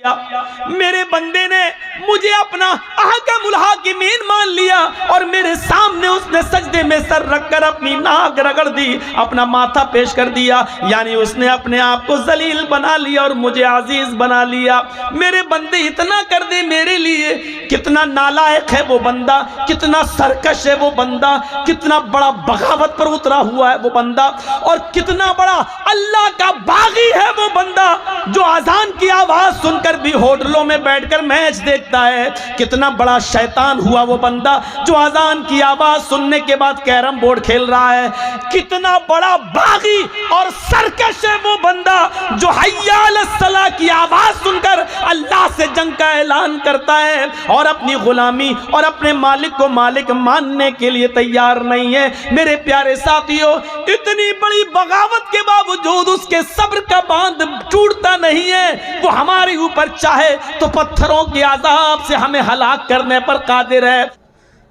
मेरे बंदे ने मुझे अपना अहकमुल हाकिमीन मान लिया और मेरे सामने उसने सजदे में सर रखकर अपनी नाक रगड़ दी, अपना माथा पेश कर दिया, यानी उसने अपने आप को जलील बना लिया और मुझे अजीज बना लिया। मेरे बंदे इतना कर दे मेरे लिए, कितना नालायक है वो बंदा, कितना सरकश है वो बंदा, कितना बड़ा बगावत पर उतरा हुआ है वो बंदा, और कितना बड़ा अल्लाह का बागी है वो बंदा जो अजान की आवाज सुनकर भी होटलों में बैठकर मैच देखता है। कितना बड़ा शैतान हुआ वो बंदा जो अजान की आवाज सुनने के बाद कैरम बोर्ड खेल रहा है। कितना बड़ा बागी और सरकश है वो बंदा जो हय्या अलस सलाह की आवाज सुनकर अल्लाह से जंग का ऐलान करता है और अपनी गुलामी और अपने मालिक को मालिक मानने के लिए तैयार नहीं है। मेरे प्यारे साथियों, इतनी बड़ी बगावत के बावजूद उसके सब्र का बांध टूटता नहीं है। वो हमारे ऊपर चाहे तो पत्थरों के अज़ाब से हमें हलाक करने पर कादिर है।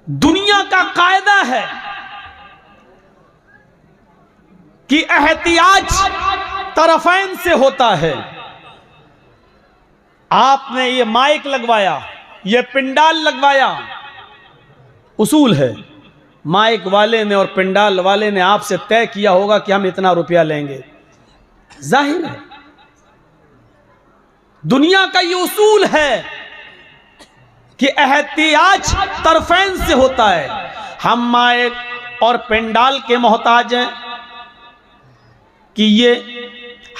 दुनिया का कायदा है कि एहतियाज तरफैन से होता है। आपने ये माइक लगवाया, ये पिंडाल लगवाया, उसूल है। माइक वाले ने और पिंडाल वाले ने आपसे तय किया होगा कि हम इतना रुपया लेंगे, जाहिर है दुनिया का ये उसूल है कि एहतियाज तरफैन से होता है। हम माइक और पिंडाल के मोहताज हैं कि ये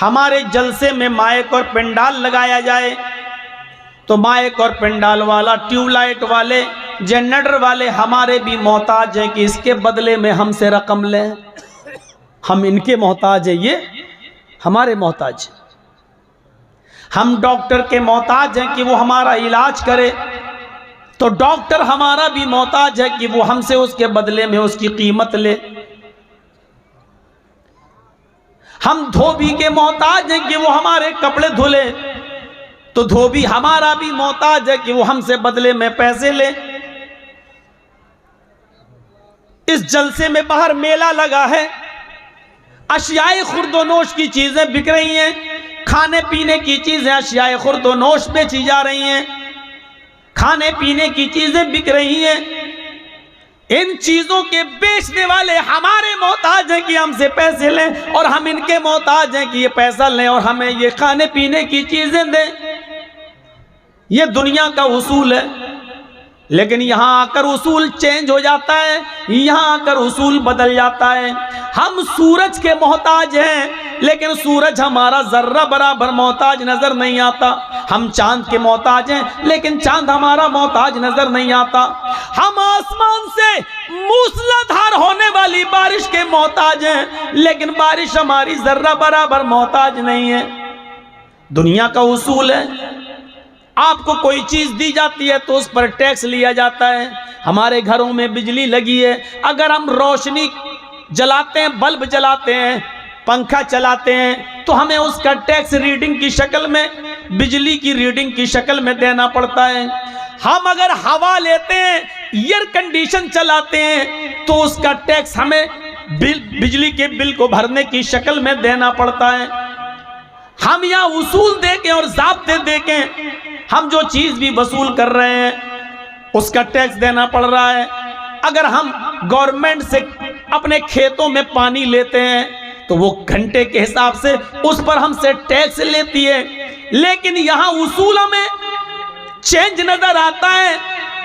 हमारे जलसे में माइक और पिंडाल लगाया जाए, तो माइक और पिंडाल वाला, ट्यूबलाइट वाले, जनरेटर वाले हमारे भी मोहताज हैं कि इसके बदले में हमसे रकम लें। हम इनके मोहताज हैं, ये हमारे मोहताज हैं। हम डॉक्टर के मोहताज हैं कि वो हमारा इलाज करे, तो डॉक्टर हमारा भी मोहताज है कि वो हमसे उसके बदले में उसकी कीमत ले। हम धोबी के मोहताज हैं कि वो हमारे कपड़े धुले, तो धोबी हमारा भी मोहताज है कि वो हमसे बदले में पैसे ले। इस जलसे में बाहर मेला लगा है, अशियाए खुर्दोनोश की चीजें बिक रही हैं, खाने पीने की चीजें अशियाए खुर्दोनोश बेची जा रही हैं, खाने पीने की चीजें बिक रही हैं। इन चीजों के बेचने वाले हमारे मोहताज हैं कि हमसे पैसे लें, और हम इनके मोहताज हैं कि ये पैसा लें और हमें ये खाने पीने की चीजें दें। ये दुनिया का उसूल है। लेकिन यहां आकर उसूल चेंज हो जाता है, यहां आकर उसूल बदल जाता है। हम सूरज के मोहताज हैं, लेकिन सूरज हमारा जर्रा बराबर मोहताज नजर नहीं आता। हम चांद के मोहताज हैं, लेकिन चांद हमारा मोहताज नजर नहीं आता। हम आसमान से मूसलाधार होने वाली बारिश के मोहताज हैं, लेकिन बारिश हमारी जर्रा बराबर मोहताज नहीं है। दुनिया का उसूल है, आपको कोई चीज दी जाती है तो उस पर टैक्स लिया जाता है। हमारे घरों में बिजली लगी है, अगर हम रोशनी जलाते हैं, बल्ब जलाते हैं, पंखा चलाते हैं, तो हमें उसका टैक्स रीडिंग की शक्ल में, बिजली की रीडिंग की शक्ल में देना पड़ता है। हम अगर हवा लेते हैं, एयर कंडीशन चलाते हैं, तो उसका टैक्स हमें बिजली के बिल को भरने की शक्ल में देना पड़ता है। हम यहाँ उसूल देके और ज़ाब्ते देके हम जो चीज भी वसूल कर रहे हैं उसका टैक्स देना पड़ रहा है। अगर हम गवर्नमेंट से अपने खेतों में पानी लेते हैं तो वो घंटे के हिसाब से उस पर हमसे टैक्स लेती है। लेकिन यहाँ उसूलों में चेंज नजर आता है।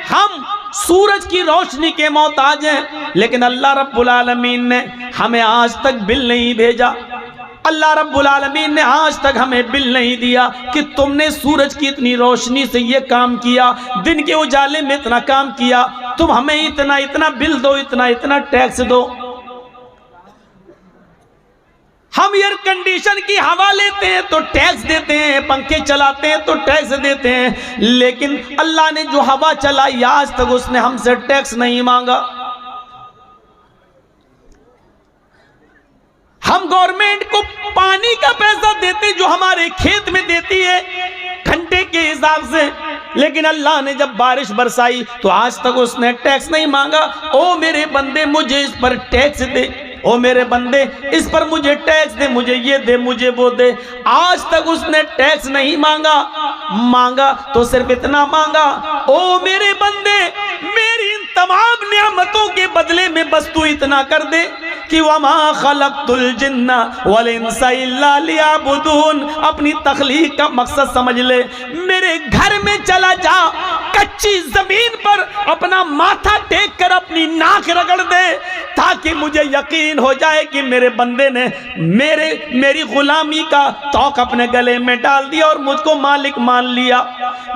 हम सूरज की रोशनी के मोहताज हैं, लेकिन अल्लाह रब्बुल आलमीन ने हमें आज तक बिल नहीं भेजा। अल्लाह रब्बुल आलमीन ने आज तक हमें बिल नहीं दिया कि तुमने सूरज की इतनी रोशनी से ये काम किया, दिन के उजाले में इतना काम किया, तुम हमें इतना इतना बिल दो, इतना इतना टैक्स दो। हम एयर कंडीशन की हवा लेते हैं तो टैक्स देते हैं, पंखे चलाते हैं तो टैक्स देते हैं, लेकिन अल्लाह ने जो हवा चलाई आज तक उसने हमसे टैक्स नहीं मांगा। हम गवर्नमेंट को पानी का पैसा देते जो हमारे खेत में देती है घंटे के हिसाब से, लेकिन अल्लाह ने जब बारिश बरसाई तो आज तक उसने टैक्स नहीं मांगा। ओ मेरे बंदे, मुझे इस पर टैक्स दे। ओ मेरे बंदे इस पर मुझे टैक्स दे, मुझे ये दे, मुझे वो दे। आज तक उसने टैक्स नहीं मांगा, मांगा तो सिर्फ इतना मांगा, ओ मेरे बंदे मेरी इन तमाम नियामतों के बदले में बस तू इतना कर दे कि वमा खलक़तुल जिन्ना वल इंसा इल्ला लियअबुदून। अपनी तख्लीक का मकसद समझ ले। मेरे घर में चला जा, कच्ची जमीन पर अपना माथा टेक कर अपनी नाक रगड़ दे, ताकि मुझे यकीन हो जाए कि मेरे बंदे ने मेरी गुलामी का तौक अपने गले में डाल दिया और मुझको मालिक मान लिया।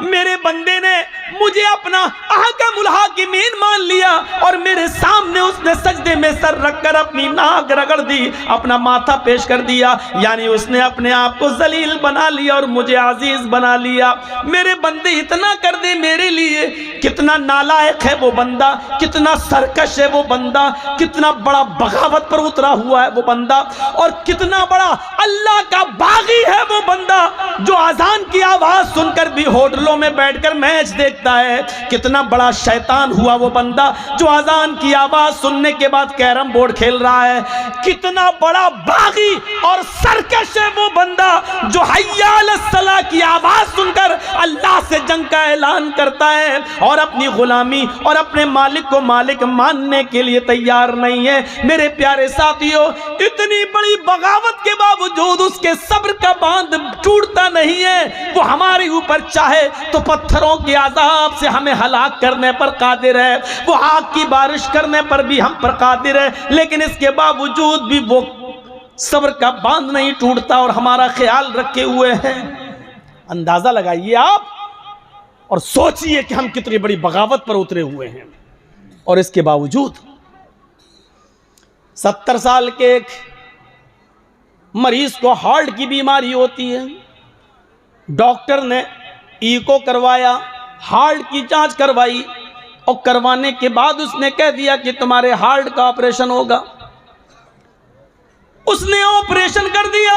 मेरे बंदे ने मुझे अपना अहकमुल हाकिमीन मान लिया और मेरे सामने उसने सजदे में सर रखकर अपनी नाक रगड़ दी, अपना माथा पेश कर दिया। यानी उसने अपने आप को जलील बना लिया और मुझे अजीज बना लिया। मेरे बंदे इतना कर दे मेरे लिए। कितना नालायक है वो बंदा, कितना सरकश है वो बंदा, कितना बड़ा बगावत पर उतरा हुआ है वो बंदा, और कितना बड़ा अल्लाह का बागी है वो बंदा जो अजान की आवाज सुनकर भी होटलों में बैठकर मैच देखता है। कितना बड़ा शैतान हुआ वो बंदा जो अजान की आवाज सुनने के बाद कैरम बोर्ड खेल रहा है। कितना बड़ा बागी और सरकश है वो बंदा जो हय्या अलस सलाह की आवाज सुनकर अल्लाह से जंग का ऐलान करता है और अपनी गुलामी और अपने मालिक को मालिक मानने के लिए तैयार नहीं है। मेरे प्यारे साथियों, इतनी बड़ी बगावत के बावजूद उसके सब्र का बांध टूटता नहीं है। वो हमारे ऊपर चाहे तो पत्थरों के अजाब से हमें हलाक करने पर कादिर है, वो आग की बारिश करने पर भी हम पर कादिर है, लेकिन इसके बावजूद भी वो सब्र का बांध नहीं टूटता और हमारा ख्याल रखे हुए हैं। अंदाजा लगाइए आप और सोचिए कि हम कितनी बड़ी बगावत पर उतरे हुए हैं। और इसके बावजूद 70 साल के एक मरीज को हार्ट की बीमारी होती है। डॉक्टर ने ईको करवाया, हार्ट की जांच करवाई और करवाने के बाद उसने कह दिया कि तुम्हारे हार्ट का ऑपरेशन होगा। उसने ऑपरेशन कर दिया,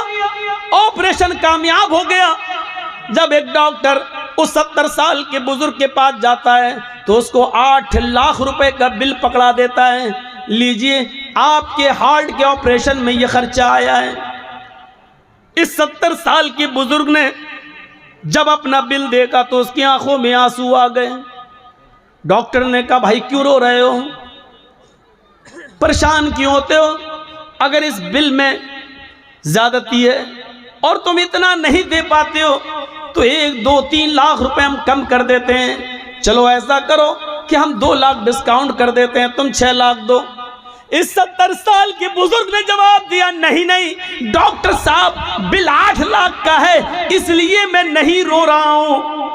ऑपरेशन कामयाब हो गया। जब एक डॉक्टर उस 70 साल के बुजुर्ग के पास जाता है तो उसको 8 लाख रुपए का बिल पकड़ा देता है, लीजिए आपके हार्ट के ऑपरेशन में यह खर्चा आया है। इस 70 साल के बुजुर्ग ने जब अपना बिल देखा तो उसकी आंखों में आंसू आ गए। डॉक्टर ने कहा, भाई क्यों रो रहे हो, परेशान क्यों होते हो? अगर इस बिल में ज्यादती है और तुम इतना नहीं दे पाते हो तो 1, 2, 3 लाख रुपए हम कम कर देते हैं। चलो ऐसा करो कि हम 2 लाख डिस्काउंट कर देते हैं, तुम 6 लाख दो। इस 70 साल के बुजुर्ग ने जवाब दिया, नहीं नहीं डॉक्टर साहब, बिल 8 लाख का है इसलिए मैं नहीं रो रहा हूं।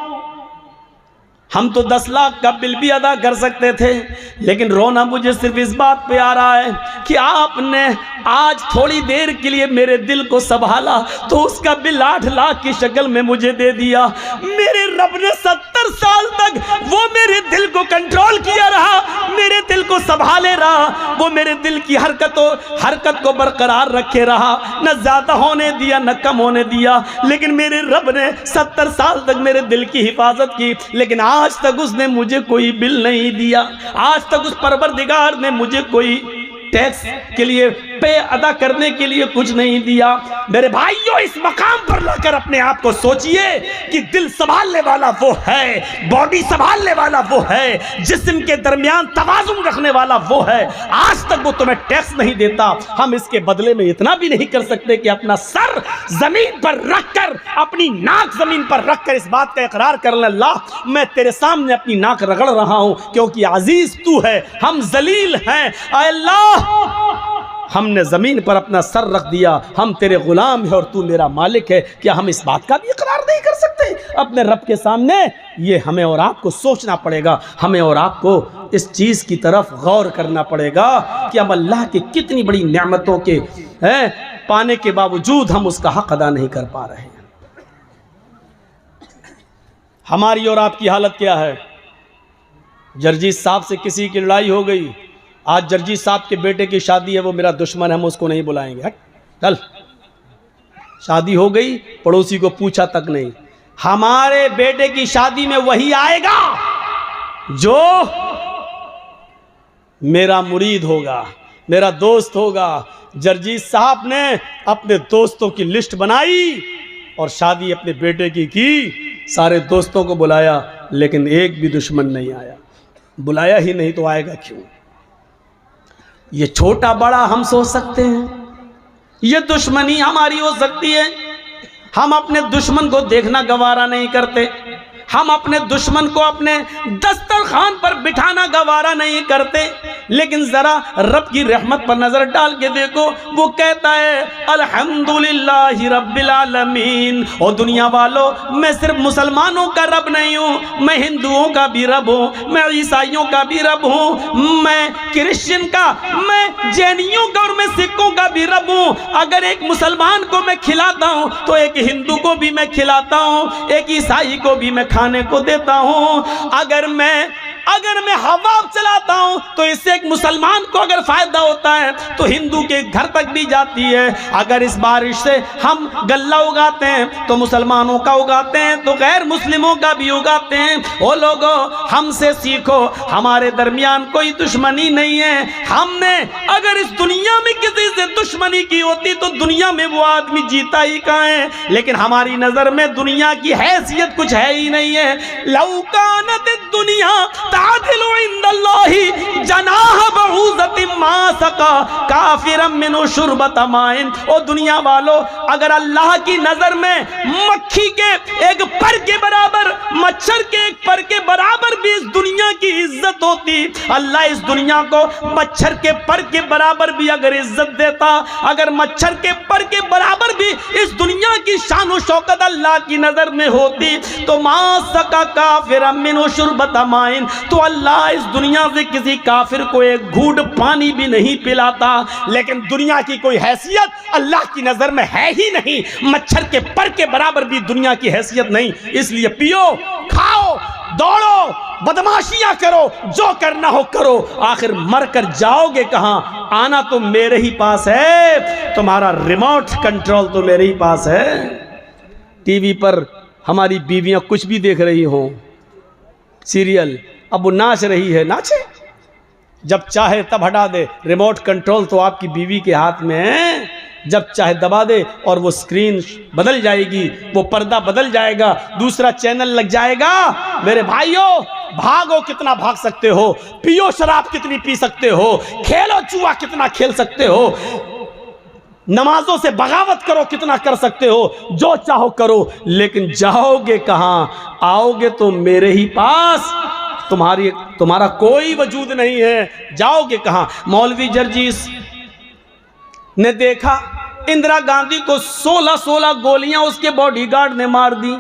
हम तो 10 लाख का बिल भी अदा कर सकते थे, लेकिन रोना मुझे सिर्फ इस बात पे आ रहा है कि आपने आज थोड़ी देर के लिए मेरे दिल को संभाला तो उसका बिल 8 लाख की शक्ल में मुझे दे दिया। मेरे रब ने 70 साल तक वो मेरे दिल को कंट्रोल किया रहा, मेरे दिल को संभाले रहा, वो मेरे दिल की हरकत को बरकरार रखे रहा, न ज्यादा होने दिया न कम होने दिया। लेकिन मेरे रब ने 70 साल तक मेरे दिल की हिफाजत की, लेकिन आज तक उसने मुझे कोई बिल नहीं दिया। आज तक उस परवरदिगार ने मुझे कोई टैक्स के लिए पे अदा करने के लिए कुछ नहीं दिया। मेरे भाइयों, इस मकाम पर लाकर अपने आप को सोचिए कि दिल संभालने वाला वो है, बॉडी संभालने वाला वो है, जिस्म के दरमियान तवाज़ुन रखने वाला वो है। आज तक वो तुम्हें टैक्स नहीं देता। हम इसके बदले में इतना भी नहीं कर सकते कि अपना सर जमीन पर रखकर, अपनी नाक जमीन पर रखकर इस बात का इकरार कर ले, अल्लाह मैं तेरे सामने अपनी नाक रगड़ रहा हूं क्योंकि अजीज तू है, हम जलील हैं। अल्लाह हमने जमीन पर अपना सर रख दिया, हम तेरे गुलाम हैं और तू मेरा मालिक है। क्या हम इस बात का भी इकरार नहीं कर सकते अपने रब के सामने? ये हमें और आपको सोचना पड़ेगा, हमें और आपको इस चीज की तरफ गौर करना पड़ेगा कि हम अल्लाह की कितनी बड़ी नेमतों के पाने के बावजूद हम उसका हक अदा नहीं कर पा रहे हैं। हमारी और आपकी हालत क्या है? जर्जी साहब से किसी की लड़ाई हो गई, आज जर्जी साहब के बेटे की शादी है, वो मेरा दुश्मन है, हम उसको नहीं बुलाएंगे। हट चल, शादी हो गई, पड़ोसी को पूछा तक नहीं। हमारे बेटे की शादी में वही आएगा जो मेरा मुरीद होगा, मेरा दोस्त होगा। जर्जीस साहब ने अपने दोस्तों की लिस्ट बनाई और शादी अपने बेटे की। सारे दोस्तों को बुलाया, लेकिन एक भी दुश्मन नहीं आया। बुलाया ही नहीं तो आएगा क्यों? ये छोटा बड़ा हम सोच सकते हैं, ये दुश्मनी हमारी हो सकती है। हम अपने दुश्मन को देखना गवारा नहीं करते, हम अपने दुश्मन को अपने दस्तरखान पर बिठाना गवारा नहीं करते। लेकिन जरा रब की रहमत पर नजर डाल के देखो, वो कहता है अल्हम्दुलिल्लाहि रब्बिल आलमीन। और दुनिया वालों, मैं सिर्फ मुसलमानों का रब नहीं हूँ, मैं हिंदुओं का भी रब हूँ, मैं ईसाइयों का भी रब हूँ, मैं क्रिश्चियन का, मैं जैनियों का और मैं सिखों का भी रब हूँ। अगर एक मुसलमान को मैं खिलाता हूँ तो एक हिंदू को भी मैं खिलाता हूँ, एक ईसाई को भी मैं खाने को देता हूँ। अगर मैं हवा चलाता हूं तो इससे एक मुसलमान को अगर फायदा होता है तो हिंदू के घर तक भी जाती है। अगर इस बारिश से हम गल्ला उगाते हैं तो मुसलमानों का उगाते हैं, तो गैर मुस्लिमों का भी उगाते हैं। ओ लोगों, हमसे सीखो, हमारे दरमियान कोई दुश्मनी नहीं है। हमने अगर इस दुनिया में किसी से दुश्मनी की होती तो दुनिया में वो आदमी जीता ही कहाँ है। लेकिन हमारी नजर में दुनिया की हैसियत कुछ है ही नहीं है। लौकानत दुनिया तादिलु इंदल्लाहि जनाह बऊज़तिन मा सका काफिरम मिनु शुरबत माइन। ओ दुनिया वालों, अगर अल्लाह की नजर में मक्खी के एक पर के बराबर, मच्छर के एक पर के बराबर भी इस दुनिया की इज्जत होती, अल्लाह इस दुनिया को मच्छर के पर के बराबर भी अगर इज्जत देता, अगर मच्छर के पर के बराबर भी इस दुनिया की शान और शौकत अल्लाह की नजर में होती, तो मा सका काफिरम मिनु शुरबत माइन, तो अल्लाह इस दुनिया से किसी काफिर को एक घूंट पानी भी नहीं पिलाता। लेकिन दुनिया की कोई हैसियत अल्लाह की नजर में है ही नहीं, मच्छर के पर के बराबर भी दुनिया की हैसियत नहीं। इसलिए पियो, खाओ, दौड़ो, बदमाशियां करो, जो करना हो करो, आखिर मर कर जाओगे कहां? आना तो मेरे ही पास है, तुम्हारा रिमोट कंट्रोल तो मेरे ही पास है। टीवी पर हमारी बीवियां कुछ भी देख रही हो, सीरियल, अब वो नाच रही है, नाचे, जब चाहे तब हटा दे। रिमोट कंट्रोल तो आपकी बीवी के हाथ में है, जब चाहे दबा दे और वो स्क्रीन बदल जाएगी, वो पर्दा बदल जाएगा, दूसरा चैनल लग जाएगा। मेरे भाइयों, भागो कितना भाग सकते हो, पियो शराब कितनी पी सकते हो, खेलो जुआ कितना खेल सकते हो, नमाजों से बगावत करो कितना कर सकते हो, जो चाहो करो, लेकिन जाओगे कहां? आओगे तो मेरे ही पास, तुम्हारा कोई वजूद नहीं है, जाओगे कहां? मौलवी जर्जीस ने देखा इंदिरा गांधी को 16 गोलियां उसके बॉडीगार्ड ने मार दी।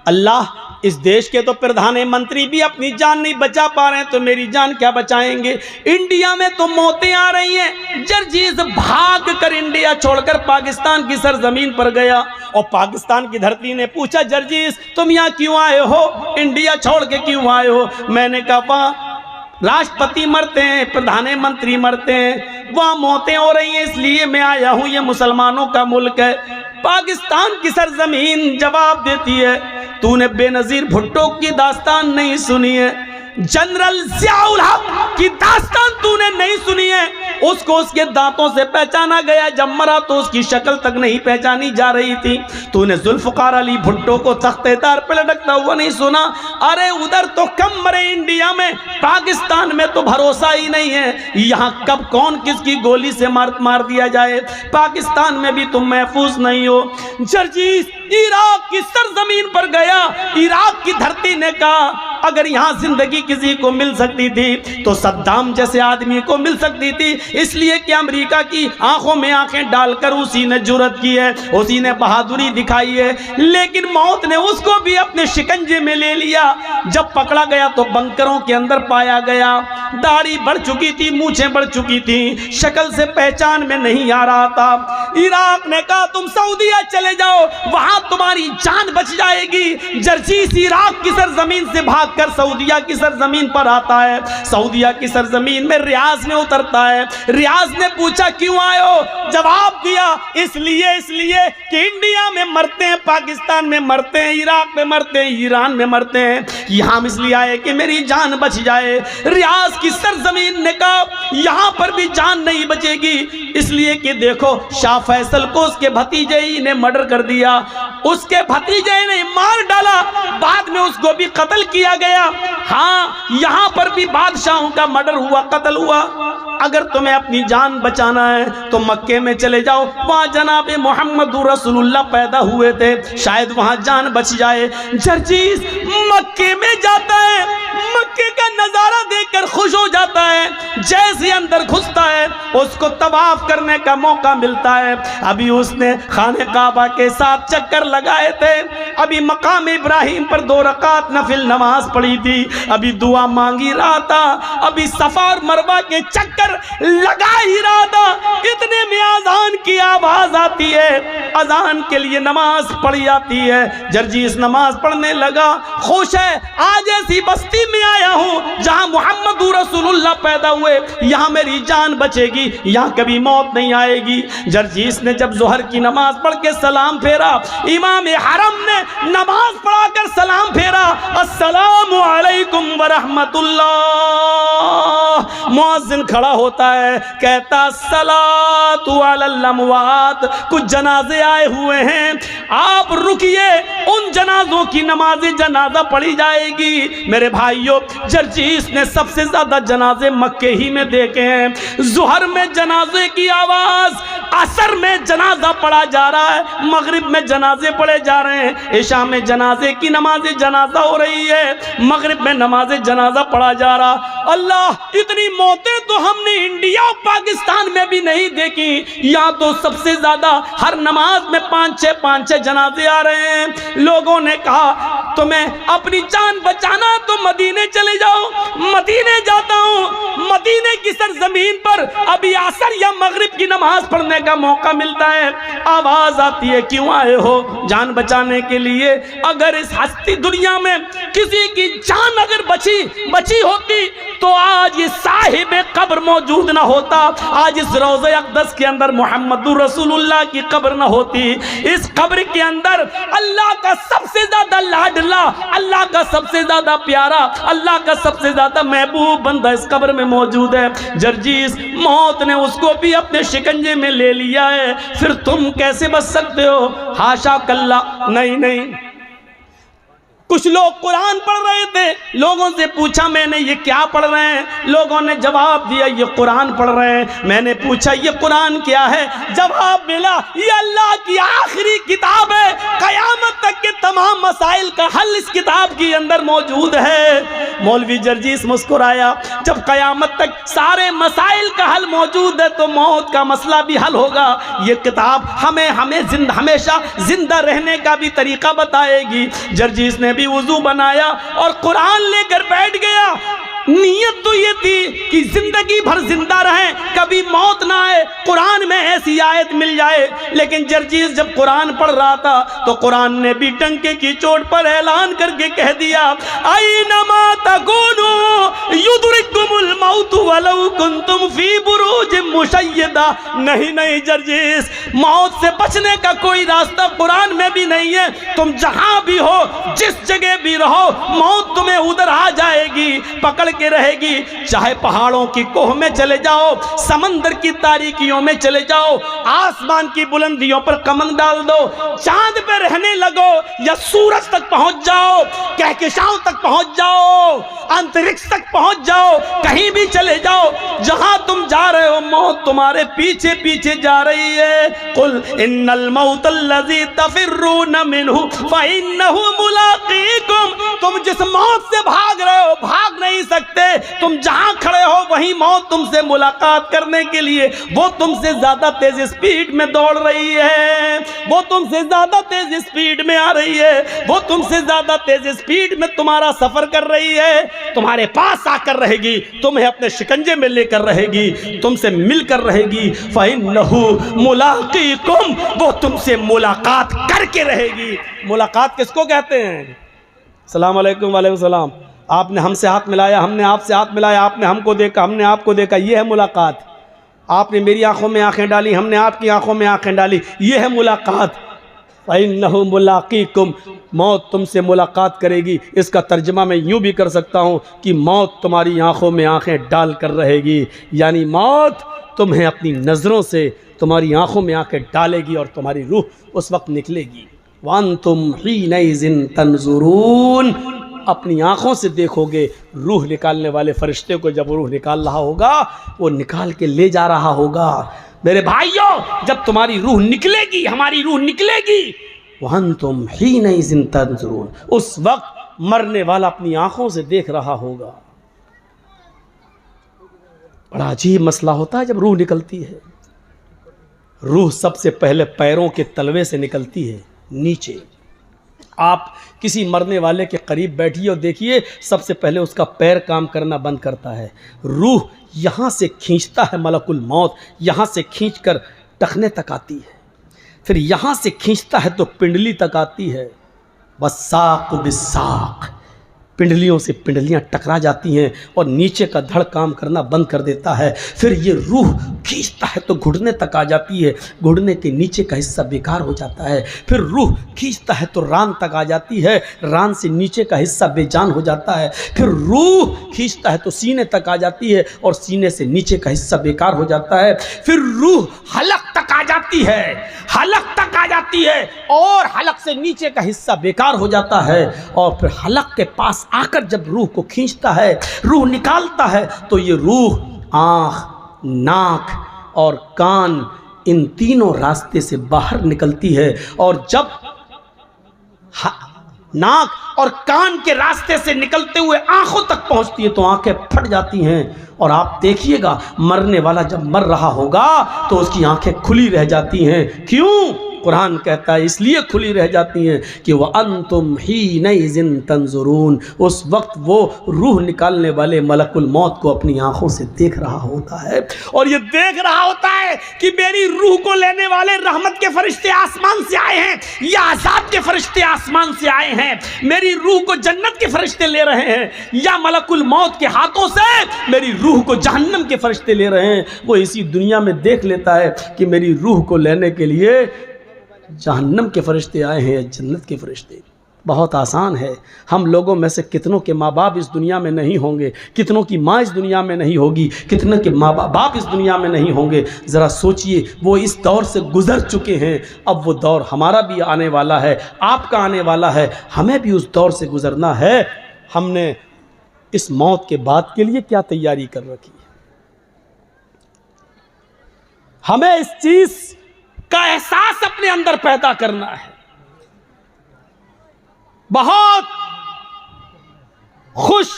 अल्लाह, इस देश के तो प्रधानमंत्री भी अपनी जान नहीं बचा पा रहे हैं, तो मेरी जान क्या बचाएंगे? इंडिया में तो मौतें आ रही हैं। जर्जीस भाग कर इंडिया छोड़कर पाकिस्तान की सरजमीन पर गया और पाकिस्तान की धरती ने पूछा, जर्जीस तुम यहाँ क्यों आए हो, इंडिया छोड़ के क्यों आए हो? मैंने कहा, राष्ट्रपति मरते हैं, प्रधानमंत्री मरते हैं, वहाँ मौतें हो रही हैं, इसलिए मैं आया हूँ, ये मुसलमानों का मुल्क है। पाकिस्तान की सरजमीन जवाब देती है, तूने बेनजीर भुट्टो की दास्तान नहीं सुनी है, जनरल ज़ियाउल हक की दास्तान तूने नहीं सुनी है। उसको उसके दांतों से पहचाना गया, जब मरा तो उसकी शक्ल तक नहीं पहचानी जा रही थी। तूने जुल्फ़िकार अली भुट्टो को तख्तेदार पे लटकता हुआ नहीं सुना? अरे उधर तो कम मरे इंडिया में, पाकिस्तान में तो भरोसा ही नहीं है, यहाँ कब कौन किसकी गोली से मार दिया जाए। पाकिस्तान में भी तुम महफूज नहीं हो। जर्जीस इराक की सरजमीन पर गया, इराक की धरती ने कहा, अगर यहाँ जिंदगी किसी को मिल सकती थी तो सद्दाम जैसे आदमी को मिल सकती थी, इसलिए कि अमेरिका की आंखों में आंखें डालकर उसी ने जुर्रत की है, उसी ने बहादुरी दिखाई है। लेकिन मौत ने उसको भी अपने शिकंजे में ले लिया। जब पकड़ा गया तो बंकरों के अंदर पाया गया, दाढ़ी बढ़ चुकी थी, मूछें बढ़ चुकी थी, शक्ल से पहचान में नहीं आ रहा था। इराक ने कहा, तुम सऊदीया चले जाओ, वहां तुम्हारी जान बच जाएगी। जर्जीस इराक की सरजमीन से भाग भागकर सऊदिया की सरजमीन पर आता है। सऊदिया की सरजमीन में रियाज में उतरता है। रियाज ने पूछा क्यों आए हो? जवाब दिया इसलिए कि इंडिया में मरते हैं, पाकिस्तान में मरते हैं, इराक में मरते हैं, ईरान में मरते हैं, यहाँ इसलिए आए कि मेरी जान बच जाए। रियाज की सरजमीन ने कहा यहाँ पर भी जान नहीं बचेगी, इसलिए कि देखो शाह फैसल को उसके भतीजे ही ने मर्डर कर दिया, उसके भतीजे ने मार डाला, बाद में उसको भी कत्ल किया गया। हाँ, यहाँ पर भी बादशाहों का मर्डर हुआ, कत्ल हुआ। अगर तुम्हें अपनी जान बचाना है तो मक्के में चले जाओ, वहाँ जनाब मोहम्मद रसूलुल्लाह पैदा हुए थे, शायद वहाँ जान बच जाए। जर्जीस मक्के में जाता है, मक्के का नजारा देखकर खुश हो जाता है। जैसे अंदर घुसता है उसको तवाफ करने का मौका मिलता है। अभी उसने खाने काबा के साथ चक्कर लगाए थे, अभी मकाम इब्राहिम पर 2 रकात नफिल नमाज पढ़ी थी, अभी दुआ मांगी रहा था, अभी सफा और मरवा के चक्कर लगा ही रहा था। इतने में अजान की आवाज आती है, अजान के लिए नमाज पढ़ी जाती है। जर्जीस नमाज पढ़ने लगा, खुश है, आज ऐसी बस्ती में आया हूं जहां मोहम्मद रसूलुल्लाह पैदा हुए, यहां मेरी जान बचेगी, यहां कभी मौत नहीं आएगी। जर्जीस ने जब जोहर की नमाज पढ़ के सलाम फेरा, इमाम हरम ने नमाज पढ़ाकर सलाम फेरा, अस्सलामु अलैकुम व रहमतुल्लाह। मुअज्जिन खड़ा होता है, कहता सलातु अलल अमवात, कुछ जनाजे आए हुए हैं, आप रुकिए, उन जनाजों की नमाज जनाजा पढ़ी जाएगी। मेरे भाइयों, जर्जीस ने सबसे ज्यादा जनाजे मक्के ही में देखे हैं। जुहर में जनाजे की आवाज, असर में जनाजा पढ़ा जा रहा है, मगरिब में जनाजे पढ़े जा रहे हैं, इशा में जनाजे की नमाज जनाजा हो रही है, मगरिब में नमाज जनाजा पढ़ा जा रहा। अल्लाह, इतनी मौतें तो हमने इंडिया और पाकिस्तान में भी नहीं देखी, यहाँ तो सबसे ज्यादा हर नमाज में 5-6 जनाजे आ रहे हैं। लोगों ने कहा तुम्हें अपनी जान बचाना तो मदीने चले जाओ। मदीने जाता हूँ, मदीने की सरजमीन पर अभी असर या मगरिब की नमाज पढ़ने का मौका मिलता है, आवाज आती है क्यों आए हो? जान बचाने के लिए। अगर इस हस्ती दुनिया में किसी की जान अगर बची होती तो आज ये साहिब कब्र मौजूद ना होता, आज इस रोज़े अक़दस के अंदर मोहम्मद रसूलुल्लाह की कब्र ना होती। इस कब्र के अंदर अल्लाह का सबसे ज्यादा लाडला, अल्लाह का सबसे ज्यादा प्यारा, अल्लाह का सबसे ज्यादा महबूब बंदा इस कब्र में मौजूद है। जर्जीस, मौत ने उसको भी अपने शिकंजे में ले लिया है, फिर तुम कैसे बच सकते हो? हाशा कल्ला, नहीं। कुछ लोग कुरान पढ़ रहे थे, लोगों से पूछा मैंने ये क्या पढ़ रहे हैं? लोगों ने जवाब दिया ये कुरान पढ़ रहे हैं। मैंने पूछा ये कुरान क्या है? जवाब मिला ये अल्लाह की आखिरी किताब है, कयामत तक के तमाम मसाइल का हल इस किताब के अंदर मौजूद है। मौलवी जर्जीस मुस्कुराया, जब कयामत तक सारे मसाइल का हल मौजूद है तो मौत का मसला भी हल होगा। ये किताब हमें हमेशा जिंदा रहने का भी तरीका बताएगी। जर्जीस ने वुजू बनाया और कुरान लेकर बैठ गया। नीयत तो ये थी कि जिंदगी भर जिंदा रहें, कभी मौत ना आए, कुरान में ऐसी आयत मिल जाए। लेकिन जर्जीस जब कुरान पढ़ रहा था तो कुरान ने भी टंके की चोट पर ऐलान करके कह दिया, ऐनमा तकूनू युदरिकुमुल मौत वलौ कुंतुम फी बुरूजिम मुशय्यदा। नहीं जर्जीस, मौत से बचने का कोई रास्ता कुरान में भी नहीं है। तुम जहां भी हो, जिस जगह भी रहो, मौत तुम्हें उधर आ जाएगी, पकड़ के रहेगी। चाहे पहाड़ों की कोह में चले जाओ, समंदर की तारीकियों में चले जाओ, आसमान की बुलंदियों पर कमंद डाल दो, चांद पे रहने लगो या सूरज तक पहुंच जाओ, कहकशाओं तक पहुंच जाओ, अंतरिक्ष तक पहुंच जाओ, कहीं भी चले जाओ, जहां तुम जा रहे हो मौत तुम्हारे पीछे पीछे जा रही है। कुल इन्नल मौतल्लज़ी तफिर्रून मिन्हु फइन्नहु मुलाक़ीकुम। तुम जिस मौत से भाग रहे हो भाग नहीं सकते, तुम जहां खड़े हो वहीं मौत तुमसे मुलाकात करने के लिए, वो तुमसे ज्यादा तेज स्पीड में दौड़ रही है, वो तुमसे ज्यादा तेज स्पीड में आ रही है, वो तुमसे ज्यादा तेज स्पीड में तुम्हारा सफर कर रही है, तुम्हारे पास आकर रहेगी, तुम्हें अपने शिकंजे में लेकर रहेगी, तुमसे मिलकर रहेगी। फइन्नहु मुलाक़ीकुम, वो तुमसे मुलाकात करके रहेगी। मुलाकात किसको कहते हैं? सलाम अलैकुम। वालेकुम सलाम। आपने हमसे हाथ मिलाया, हमने आपसे हाथ मिलाया, आपने हमको देखा, हमने आपको देखा, ये है मुलाकात। आपने मेरी आंखों में आंखें डाली, हमने आपकी आंखों में आंखें डाली, ये है मुलाकात। फ़इन्नहु मुलाक़ीकुम, मौत तुमसे मुलाकात करेगी। इसका तर्जमा मैं यूँ भी कर सकता हूँ कि मौत तुम्हारी आंखों में आंखें डाल कर रहेगी, यानी मौत तुम्हें अपनी नज़रों से तुम्हारी आंखों में आंखें डालेगी और तुम्हारी रूह उस वक्त निकलेगी। वअंतुम हीनइज़िन तंज़ुरून, अपनी आंखों से देखोगे। रूह निकालने वाले फरिश्ते को जब रूह निकाल रहा होगा, वो निकाल के ले जा रहा होगा। मेरे भाइयों, जब तुम्हारी रूह निकलेगी, हमारी रूह निकलेगी, वअंतुम हीनइज़िन तंज़ुरून, उस वक्त मरने वाला अपनी आंखों से देख रहा होगा। बड़ा अजीब मसला होता है जब रूह निकलती है। रूह सबसे पहले पैरों के तलवे से निकलती है नीचे। आप किसी मरने वाले के करीब बैठिए और देखिए, सबसे पहले उसका पैर काम करना बंद करता है। रूह यहाँ से खींचता है मलकुल मौत, यहाँ से खींचकर टखने तक आती है, फिर यहाँ से खींचता है तो पिंडली तक आती है। वस्साक़ बिस्साक़, पिंडलियों से पिंडलियाँ टकरा जाती हैं और नीचे का धड़ काम करना बंद कर देता है। फिर ये रूह खींचता है तो घुटने तक आ जाती है, घुटने के नीचे का हिस्सा बेकार हो जाता है। फिर रूह खींचता है तो रान तक आ जाती है, रान से नीचे का हिस्सा बेजान हो जाता है। फिर रूह खींचता है तो सीने तक आ जाती है और सीने से नीचे का हिस्सा बेकार हो जाता है। फिर रूह हलक तक आ जाती है, हलक तक आ जाती है और हलक से नीचे का हिस्सा बेकार हो जाता है। और फिर हलक के पास आकर जब रूह को खींचता है, रूह निकालता है, तो ये रूह आँख, नाक और कान, इन तीनों रास्ते से बाहर निकलती है। और जब नाक और कान के रास्ते से निकलते हुए आंखों तक पहुंचती है तो आंखें फट जाती हैं। और आप देखिएगा, मरने वाला जब मर रहा होगा तो उसकी आंखें खुली रह जाती हैं। क्यों? कुरान कहता है इसलिए खुली रह जाती हैं कि वह अंतुम हीनइज़िन तंज़ुरून, उस वक्त वो रूह निकालने वाले मलकुल मौत को अपनी आंखों से देख रहा होता है। और ये देख रहा होता है कि मेरी रूह को लेने वाले रहमत के फरिश्ते आसमान से आए हैं या अज़ाब के फरिश्ते आसमान से आए हैं, मेरी रूह को जन्नत के फरिश्ते ले रहे हैं या मलकुल मौत के हाथों से मेरी रूह को जहन्नम के फरिश्ते ले रहे हैं। वो इसी दुनिया में देख लेता है कि मेरी रूह को लेने के लिए जहन्नम के फरिश्ते आए हैं या जन्नत के फरिश्ते। बहुत आसान है। हम लोगों में से कितनों के माँ बाप इस दुनिया में नहीं होंगे, कितनों की माँ इस दुनिया में नहीं होगी, कितनों के माँ बाप इस दुनिया में नहीं होंगे। ज़रा सोचिए, वो इस दौर से गुज़र चुके हैं, अब वो दौर हमारा भी आने वाला है, आपका आने वाला है, हमें भी उस दौर से गुज़रना है। हमने इस मौत के बाद के लिए क्या तैयारी कर रखी है? हमें इस चीज़ का एहसास अपने अंदर पैदा करना है। बहुत खुश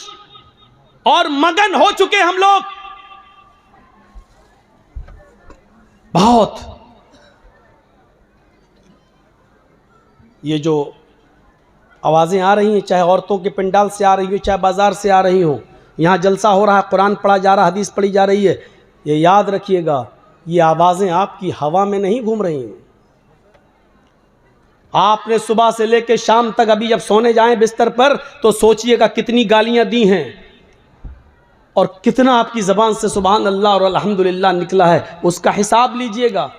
और मगन हो चुके हम लोग, बहुत। ये जो आवाज़ें आ रही हैं, चाहे औरतों के पंडाल से आ रही हो, चाहे बाजार से आ रही हो, यहाँ जलसा हो रहा है, कुरान पढ़ा जा रहा है, हदीस पढ़ी जा रही है, ये याद रखिएगा, ये आवाज़ें आपकी हवा में नहीं घूम रही हैं। आपने सुबह से लेकर शाम तक, अभी जब सोने जाएं बिस्तर पर, तो सोचिएगा कितनी गालियां दी हैं और कितना आपकी ज़बान से सुभान अल्लाह और अल्हम्दुलिल्लाह निकला है, उसका हिसाब लीजिएगा।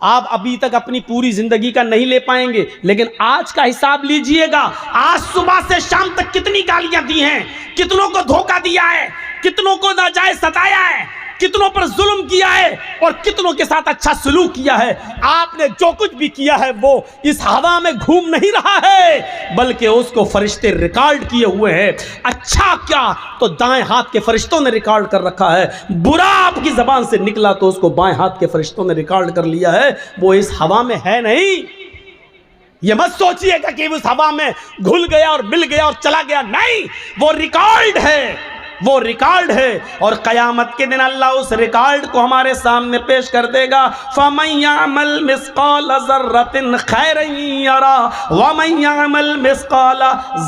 आप अभी तक अपनी पूरी ज़िंदगी का नहीं ले पाएंगे, लेकिन आज का हिसाब लीजिएगा। आज सुबह से शाम तक कितनी गालियां दी हैं, कितनों को धोखा दिया है, कितनों को नाजायज़ सताया है, कितनों पर जुल्म किया है और कितनों के साथ अच्छा सलूक किया है। आपने जो कुछ भी किया है वो इस हवा में घूम नहीं रहा है, बल्कि उसको फरिश्ते रिकॉर्ड किए हुए हैं। अच्छा क्या तो दाएं हाथ के फरिश्तों ने रिकॉर्ड कर रखा है, बुरा आपकी ज़बान से निकला तो उसको बाएं हाथ के फरिश्तों ने रिकॉर्ड कर लिया है। वो इस हवा में है नहीं। ये मत सोचिएगा कि उस हवा में घुल गया और मिल गया और चला गया, नहीं, वो रिकॉर्ड है, वो रिकॉर्ड है। और क़यामत के दिन अल्लाह उस रिकॉर्ड को हमारे सामने पेश कर देगा। फमन यअमल मिस्क़ाल ज़र्रतिन खैरन यरा व मन यअमल मिस्क़ाल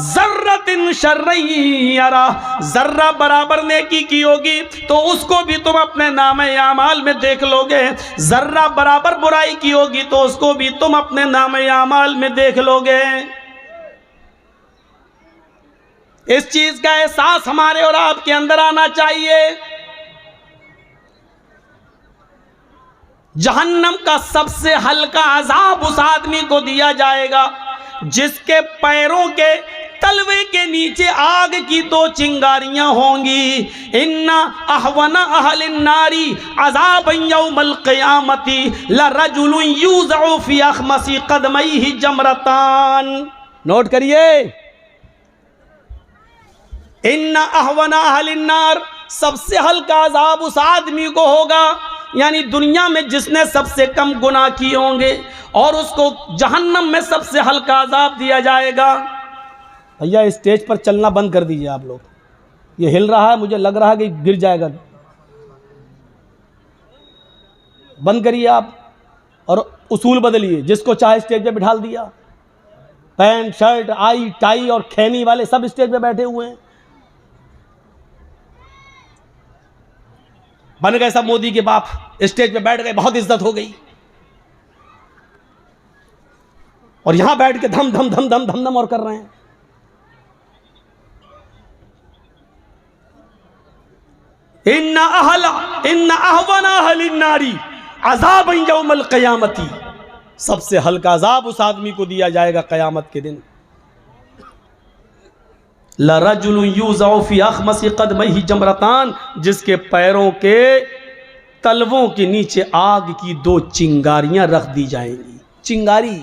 ज़र्रतिन शर्रन यरा। ज़र्रा बराबर नेकी की होगी तो उसको भी तुम अपने नामे आमाल में देख लोगे, ज़र्रा बराबर बुराई की होगी तो उसको भी तुम अपने नामे आमाल में देख लोगे। इस चीज का एहसास हमारे और आपके अंदर आना चाहिए। जहन्नम का सबसे हल्का अजाब उस आदमी को दिया जाएगा जिसके पैरों के तलवे के नीचे आग की 2 चिंगारियां होंगी। इन्ना अहवना अहलिन नारी अज़ाबन यौमल क़ियामती लरजुलुन युज़अु फी अख़मसी क़दमैहि जमरतान। नोट करिए, इन्ना अहवना अहलिन नार, सबसे हल्का अजाब उस आदमी को होगा, यानी दुनिया में जिसने सबसे कम गुनाह किए होंगे, और उसको जहन्नम में सबसे हल्का अजाब दिया जाएगा। भैया स्टेज पर चलना बंद कर दीजिए आप लोग, ये हिल रहा है, मुझे लग रहा है कि गिर जाएगा। बंद करिए आप और उसूल बदलिए। जिसको चाहे स्टेज पे बिठा दिया, पैंट शर्ट आई टाई और खैनी वाले सब स्टेज पे बैठे हुए हैं। बन गए सब मोदी के बाप, स्टेज पे बैठ गए, बहुत इज्जत हो गई। और यहां बैठ के धम धम धम धम धम धम और कर रहे हैं। इन्ना अहवना अहलिन नारी अज़ाबन यौमल क़ियामती, सबसे हल्का अजाब उस आदमी को दिया जाएगा क़यामत के दिन। लरजुलुन युज़अु फी अख़मसी क़दमैहि जमरतान, जिसके पैरों के तलवों के नीचे आग की 2 चिंगारियां रख दी जाएंगी। चिंगारी,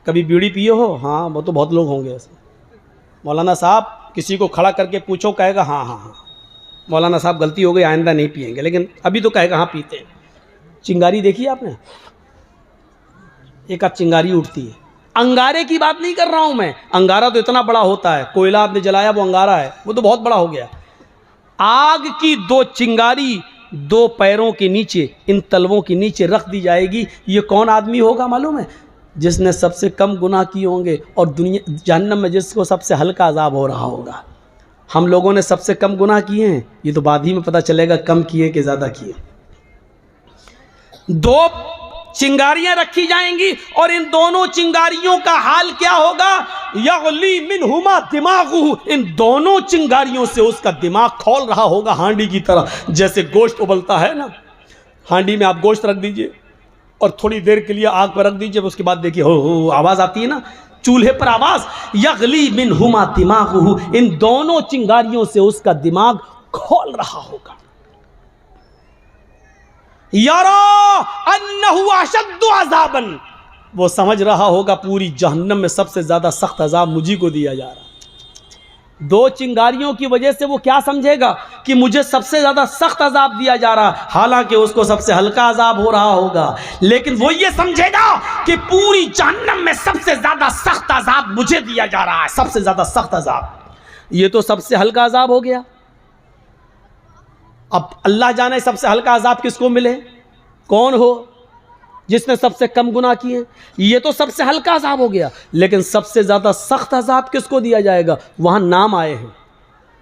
कभी बीड़ी पिए हो? हाँ, वो तो बहुत लोग होंगे ऐसे। मौलाना साहब किसी को खड़ा करके पूछो, कहेगा हाँ हाँ हाँ मौलाना साहब गलती हो गई, आइंदा नहीं पिएंगे, लेकिन अभी तो कहेगा हाँ पीते हैं। चिंगारी देखी आपने? एक आध चिंगारी उठती है। अंगारे की बात नहीं कर रहा हूं मैं, अंगारा तो इतना बड़ा होता है, कोयला आपने जलाया वो अंगारा है, वो तो बहुत बड़ा हो गया। आग की 2 चिंगारी 2 पैरों के नीचे, इन तलवों के नीचे रख दी जाएगी। ये कौन आदमी होगा मालूम है? जिसने सबसे कम गुनाह किए होंगे और दुनिया जहन्नम में जिसको सबसे हल्का अजाब हो रहा होगा। हम लोगों ने सबसे कम गुनाह किए हैं, ये तो बाद ही में पता चलेगा कम किए कि ज़्यादा किए। 2 चिंगारियां रखी जाएंगी और इन दोनों चिंगारियों का हाल क्या होगा? यग़ली मिनहुमा दिमागुहु, इन दोनों चिंगारियों से उसका दिमाग खौल रहा होगा हांडी की तरह। जैसे गोश्त उबलता है ना, हांडी में आप गोश्त रख दीजिए और थोड़ी देर के लिए आग पर रख दीजिए, उसके बाद देखिए हो आवाज़ आती है ना, चूल्हे पर आवाज़। यग़ली मिनहुमा दिमागुहु, इन दोनों चिंगारियों से उसका दिमाग खौल रहा होगा। यरा अन्नहु अशद्दु अज़ाबन, वो समझ रहा होगा पूरी जहन्नम में सबसे ज़्यादा सख्त अजाब मुझी को दिया जा रहा। 2 चिंगारियों की वजह से वो क्या समझेगा कि मुझे सबसे ज़्यादा सख्त अजाब दिया जा रहा, हालांकि उसको सबसे हल्का अजाब हो रहा होगा, लेकिन वो ये समझेगा कि पूरी जहन्नम में सबसे ज़्यादा सख्त अजाब मुझे दिया जा रहा है, सबसे ज़्यादा सख्त अजाब। ये तो सबसे हल्का अजाब हो गया। अब अल्लाह जाने सबसे हल्का अजाब किसको मिले, कौन हो जिसने सबसे कम गुनाह किए। ये तो सबसे हल्का अजाब हो गया, लेकिन सबसे ज़्यादा सख्त अजाब किसको दिया जाएगा? वहाँ नाम आए हैं।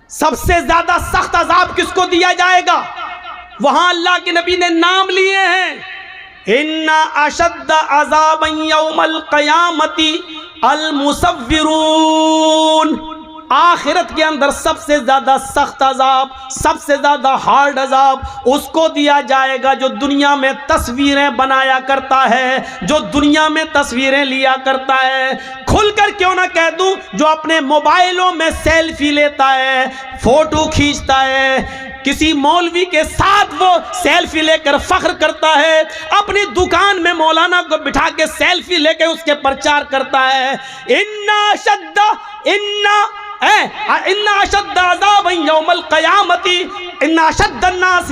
सबसे ज़्यादा सख्त अजाब किसको दिया जाएगा? वहाँ अल्लाह के नबी ने नाम लिए हैं। इन्ना अशद्द अज़ाबन यौमल क़यामती अल मुसव्विरून, आखिरत के अंदर सबसे ज़्यादा सख्त अजाब, सबसे ज़्यादा हार्ड अजाब उसको दिया जाएगा जो दुनिया में तस्वीरें बनाया करता है, जो दुनिया में तस्वीरें लिया करता है। खुलकर क्यों ना कह दूं, जो अपने मोबाइलों में सेल्फी लेता है, फोटो खींचता है, किसी मौलवी के साथ वो सेल्फी लेकर फख्र करता है, अपनी दुकान में मौलाना को बिठा के सेल्फी लेकर उसके प्रचार करता है। इन्ना अशद्द अज़ाबन यौमल क़यामती, इन्ना अशद्द अन्नास,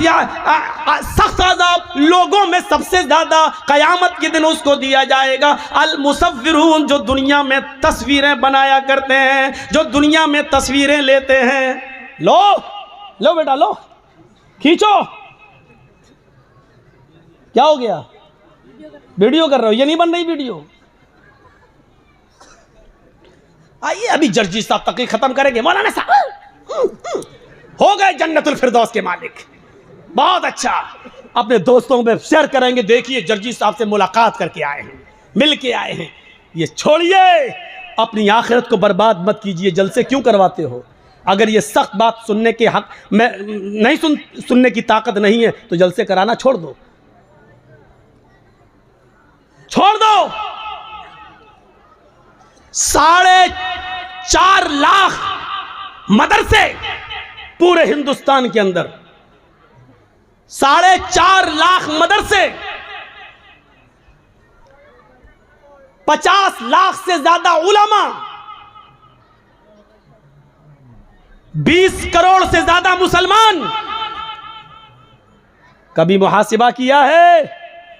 सख्त अज़ाब लोगों में सबसे ज़्यादा क़यामत के दिन उसको दिया जाएगा। अल मुसव्विरून, जो दुनिया में तस्वीरें बनाया करते हैं, जो दुनिया में तस्वीरें लेते हैं। लो बेटा लो, खींचो। क्या हो गया? वीडियो कर रहे हो? ये नहीं बन रही वीडियो। आइए अभी जर्जी साहब तकरीर खत्म करेंगे। मौलाना साहब हो गए जन्नतुल फिरदौस के मालिक, बहुत अच्छा। अपने दोस्तों में शेयर करेंगे, देखिए जर्जी साहब से मुलाकात करके आए हैं, मिल के आए हैं। ये छोड़िए, अपनी आखिरत को बर्बाद मत कीजिए। जलसे क्यों करवाते हो? अगर ये सख्त बात सुनने के हक में नहीं सुनने की ताकत नहीं है तो जलसे कराना छोड़ दो, छोड़ दो। 4.5 लाख मदरसे पूरे हिंदुस्तान के अंदर, 4.5 लाख मदरसे, 50 लाख से ज्यादा उलमा, 20 करोड़ से ज्यादा मुसलमान। कभी मुहासिबा किया है?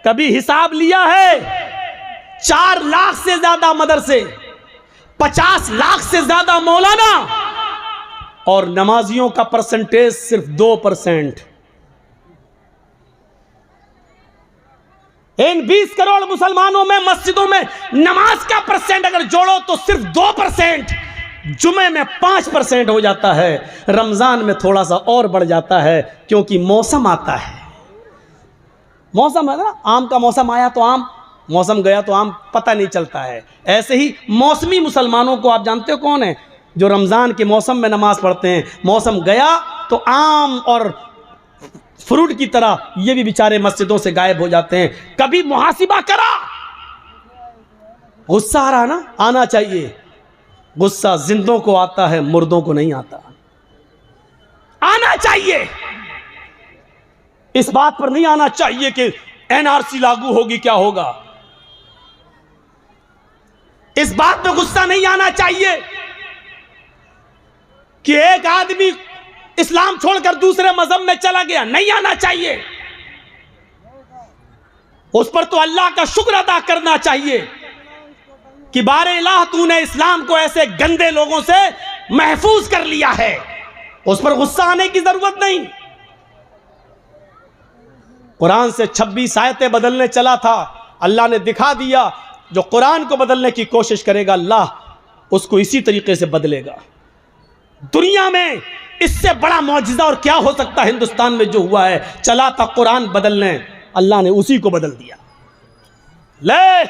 कभी हिसाब लिया है? 4 लाख से ज्यादा मदरसे, 50 लाख से ज्यादा मौलाना, और नमाजियों का परसेंटेज सिर्फ 2%। इन 20 करोड़ मुसलमानों में मस्जिदों में नमाज का परसेंट अगर जोड़ो तो सिर्फ 2%, जुमे में 5% हो जाता है, रमजान में थोड़ा सा और बढ़ जाता है, क्योंकि मौसम आता है। मौसम है ना, आम का मौसम आया तो आम, मौसम गया तो आम, पता नहीं चलता है। ऐसे ही मौसमी मुसलमानों को आप जानते हो कौन है? जो रमजान के मौसम में नमाज पढ़ते हैं, मौसम गया तो आम और फ्रूट की तरह ये भी बेचारे मस्जिदों से गायब हो जाते हैं। कभी मुहासिबा करा? गुस्सा आ रहा ना? आना चाहिए। गुस्सा जिंदों को आता है, मुर्दों को नहीं आता। आना चाहिए। इस बात पर नहीं आना चाहिए कि एनआरसी लागू होगी, क्या होगा। इस बात पे गुस्सा नहीं आना चाहिए कि एक आदमी इस्लाम छोड़कर दूसरे मजहब में चला गया, नहीं आना चाहिए। उस पर तो अल्लाह का शुक्र अदा करना चाहिए कि बारे इलाह तूने इस्लाम को ऐसे गंदे लोगों से महफूज कर लिया है। उस पर गुस्सा आने की जरूरत नहीं। कुरान से 26 आयतें बदलने चला था, अल्लाह ने दिखा दिया जो कुरान को बदलने की कोशिश करेगा अल्लाह उसको इसी तरीके से बदलेगा। दुनिया में इससे बड़ा मौजिज़ा और क्या हो सकता है? हिंदुस्तान में जो हुआ है, चला था कुरान बदलने, अल्लाह ने उसी को बदल दिया। ले,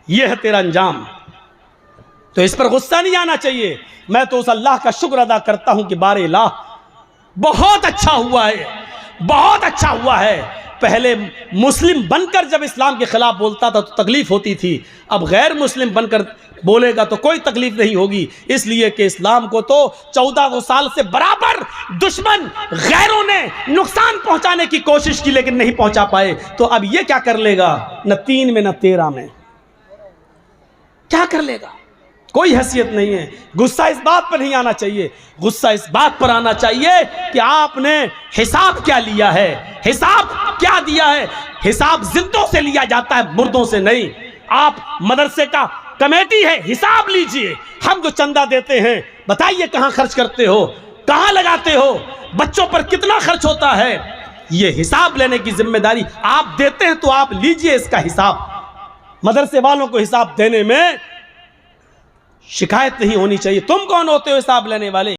ये है तेरा अंजाम। तो इस पर गुस्सा नहीं आना चाहिए। मैं तो उस अल्लाह का शुक्र अदा करता हूं कि बारे इलाह बहुत अच्छा हुआ है, बहुत अच्छा हुआ है। पहले मुस्लिम बनकर जब इस्लाम के खिलाफ बोलता था तो तकलीफ होती थी, अब गैर मुस्लिम बनकर बोलेगा तो कोई तकलीफ नहीं होगी, इसलिए कि इस्लाम को तो 1400 साल से बराबर दुश्मन गैरों ने नुकसान पहुंचाने की कोशिश की लेकिन नहीं पहुंचा पाए। तो अब ये क्या कर लेगा? न 3 में न 13 में क्या कर लेगा? कोई हैसियत नहीं है। गुस्सा इस बात पर नहीं आना चाहिए, गुस्सा इस बात पर आना चाहिए कि आपने हिसाब क्या लिया है, हिसाब क्या दिया है। हिसाब जिंदों से लिया जाता है, मुर्दों से नहीं। आप मदरसे का कमेटी है, हिसाब लीजिए। हम जो चंदा देते हैं बताइए कहां खर्च करते हो, कहां लगाते हो, बच्चों पर कितना खर्च होता है, ये हिसाब लेने की जिम्मेदारी आप देते हैं तो आप लीजिए इसका हिसाब। मदरसे वालों को हिसाब देने में शिकायत नहीं होनी चाहिए। तुम कौन होते हो हिसाब लेने वाले?